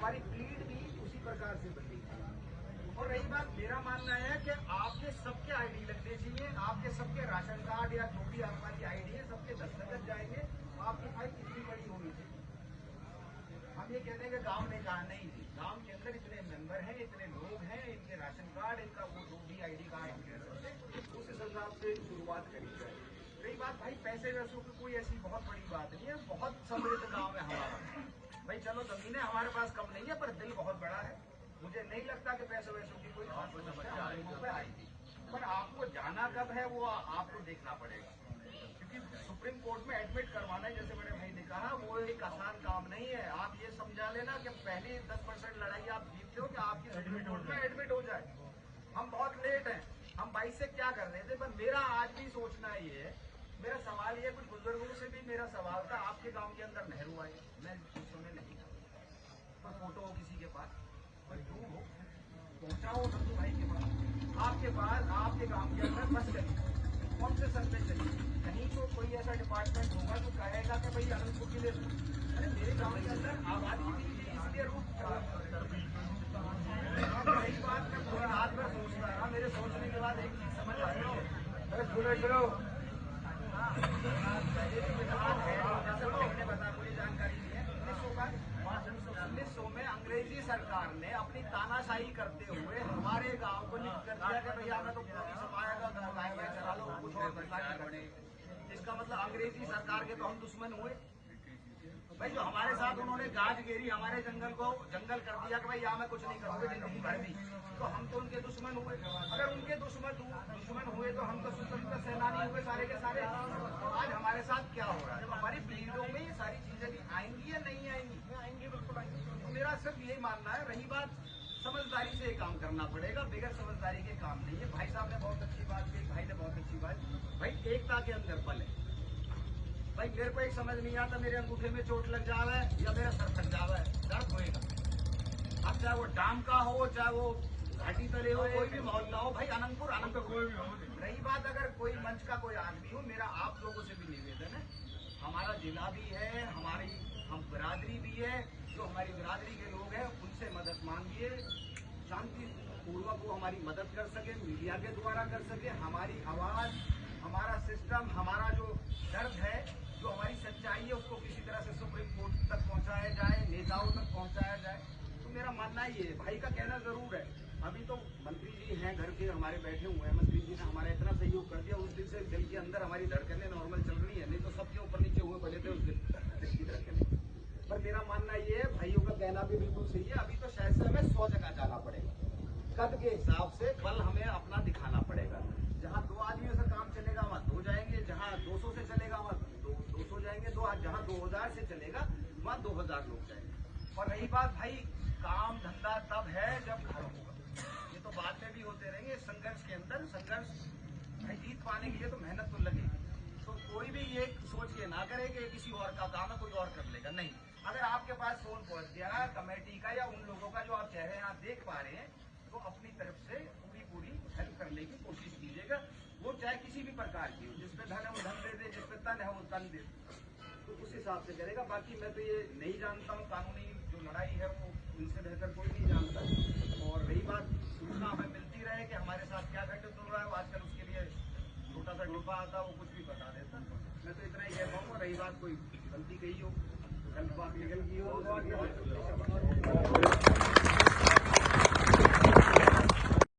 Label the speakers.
Speaker 1: हमारी प्लीड भी उसी प्रकार से बनी है। और रही बात, मेरा मानना है कि आपके सबके आईडी लगने चाहिए, आपके सबके राशन कार्ड या जो भी आपकी आईडी है सबके दस्तखत जाएंगे, आपकी फाइल कितनी बड़ी होनी चाहिए। हम ये कहते हैं कि गांव ने कहा नहीं जी, गांव के अंदर इतने मेंबर हैं, इतने लोग हैं, इनके राशन कार्ड, इनका वो जो भी आईडी कार्ड हम कह सकते, उस हिसाब से शुरुआत करी जाए। रही बात भाई पैसे वैसों की, कोई ऐसी बहुत बड़ी बात नहीं है, बहुत समृद्ध गांव है हमारा भाई। चलो जमीनें हमारे पास कम नहीं है, पर दिल बहुत बड़ा है। मुझे नहीं लगता कि पैसे वैसों की कोई खास समस्या हमारे मुंह पे आएगी, पर आपको जाना कब है वो आपको देखना पड़ेगा, क्योंकि सुप्रीम कोर्ट में एडमिट करवाना है, जैसे बड़े भाई ने कहा, वो एक आसान काम नहीं है। आप ये समझा लेना कि पहली 10% लड़ाई आप जीतते हो कि आपकी सुप्रीम कोर्ट में एडमिट हो जाए। हम बहुत लेट हैं, हम 22 से क्या कर रहे थे, पर मेरा आज भी सोचना ये है, मेरा सवाल ये, कुछ बुजुर्गों से भी मेरा सवाल था, आपके गांव के अंदर नेहरू आए, मैं उस समय नहीं था, तो फोटो हो किसी के पास, कोई प्रूफ हो, पहुंचाओ नंदू भाई के पास, आपके पास, आपके गांव के अंदर बस चली, कौन से सन पे चली, कहीं तो कोई ऐसा डिपार्टमेंट होगा जो कहेगा कि भाई अनंतपुर के लिए, अरे मेरे गांव के अंदर आबादी नहीं थी, इसलिए रूट रही बात। मैं पूरी रात भर सोचता रहा, मेरे सोचने के बाद एक चीज समझ आई, अरे सुनो पहले भी मैंने बता, मुझे जानकारी नहीं है, 1900 में अंग्रेजी सरकार ने अपनी तानाशाही करते हुए हमारे गांव को लिख कर दिया कि भैया मैं तो पूरी समाएगा, गाय वाय चला लो, कुछ और बदला नहीं करने। इसका मतलब अंग्रेजी सरकार के तो हम दुश्मन हुए भाई। जो हमारे साथ उन्होंने गाज घेरी, हमारे जंगल को जंगल कर दिया कि भाई यहाँ मैं कुछ नहीं करूंगा जिंदगी भर भी, तो हम तो उनके दुश्मन हुए। अगर उनके दुश्मन हुए तो हम तो स्वतंत्रता सेनानी हुए सारे के सारे। तो आज हमारे साथ क्या हो रहा है, हमारी प्लीडों में ये सारी चीजें भी आएंगी या नहीं आएंगी? आएंगी, बिल्कुल आएंगी। तो मेरा सिर्फ यही मानना है, रही बात समझदारी से काम करना पड़ेगा, बगैर समझदारी के काम नहीं है। भाई साहब ने बहुत अच्छी बात कही, भाई ने बहुत अच्छी बात, भाई एकता के अंदर बल है भाई। मेरे को एक समझ नहीं आता, मेरे अंगूठे में चोट लग जावे या मेरा सर फट जावे, दर्द होएगा। अब चाहे वो डाम का हो, चाहे वो घाटी तले हो, कोई भी मोहल्ला हो भाई, अनंतपुर कोई भी हो। रही बात, अगर कोई मंच का कोई आदमी हो, मेरा आप लोगों से भी निवेदन है, हमारा जिला भी है, हमारी हम बिरादरी भी है, जो हमारी बिरादरी के लोग हैं उनसे मदद मांगिए, शांति पूर्वक वो हमारी मदद कर सके, मीडिया के द्वारा कर सके, हमारी आवाज, हमारा सिस्टम, हमारा जो दर्द है, जो हमारी सच्चाई है, उसको किसी तरह से सुप्रीम कोर्ट तक पहुंचाया जाए, नेताओं तक पहुंचाया जाए। तो मेरा मानना ये है, भाई का कहना जरूर है, अभी तो मंत्री जी हैं घर के हमारे बैठे हुए हैं, मंत्री जी ने हमारा इतना सहयोग कर दिया, उस दिन से दिल के अंदर हमारी धड़कनें नॉर्मल चल रही है, नहीं तो सबके ऊपर नीचे हुए पड़े थे उस दिन दिल की धड़कनें। पर मेरा मानना ये है, भाइयों का कहना भी बिल्कुल सही है, अभी तो शायद से हमें 100 जगह जाना पड़ेगा, कद के हिसाब से बल हमें अपना दिखाना पड़ेगा। जहाँ 2 आदमियों से काम चलेगा वहाँ 2 जाएंगे, जहाँ 200 से चलेगा वहाँ 200 जाएंगे, जहाँ 2000 से चलेगा वहाँ 2000 लोग जाएंगे। और रही बात भाई, काम धंधा तब है जब घर होगा, ये तो बाद में भी होते रहेंगे। संघर्ष के अंदर संघर्ष भाई, जीत पाने के लिए तो मेहनत तो लगेगी। तो कोई भी ये सोच के ना करे कि किसी और का काम है कोई और कर लेगा, नहीं। अगर आपके पास फोन पहुंच गया कमेटी का या उन लोगों का जो आप चेहरे यहाँ देख पा रहे हैं, तो अपनी तरफ से पूरी हेल्प करने की कोशिश कीजिएगा, वो चाहे किसी भी प्रकार की हो, जिसपे धन है वो धन दे दे, जिसपे तन है वो तन दे, तो उस हिसाब से करेगा। बाकी मैं तो ये नहीं जानता हूँ, कानूनी जो लड़ाई है वो इनसे बेहतर कोई नहीं जानता। और रही बात, सूचना हमें मिलती रहे कि हमारे साथ क्या घटित हो रहा है, आजकल उसके लिए छोटा सा डिब्बा आता, वो कुछ भी बता देता। मैं तो इतना ही कह पाऊंगा, रही बात कोई गलती कही हो, गलत बात निकल गई हो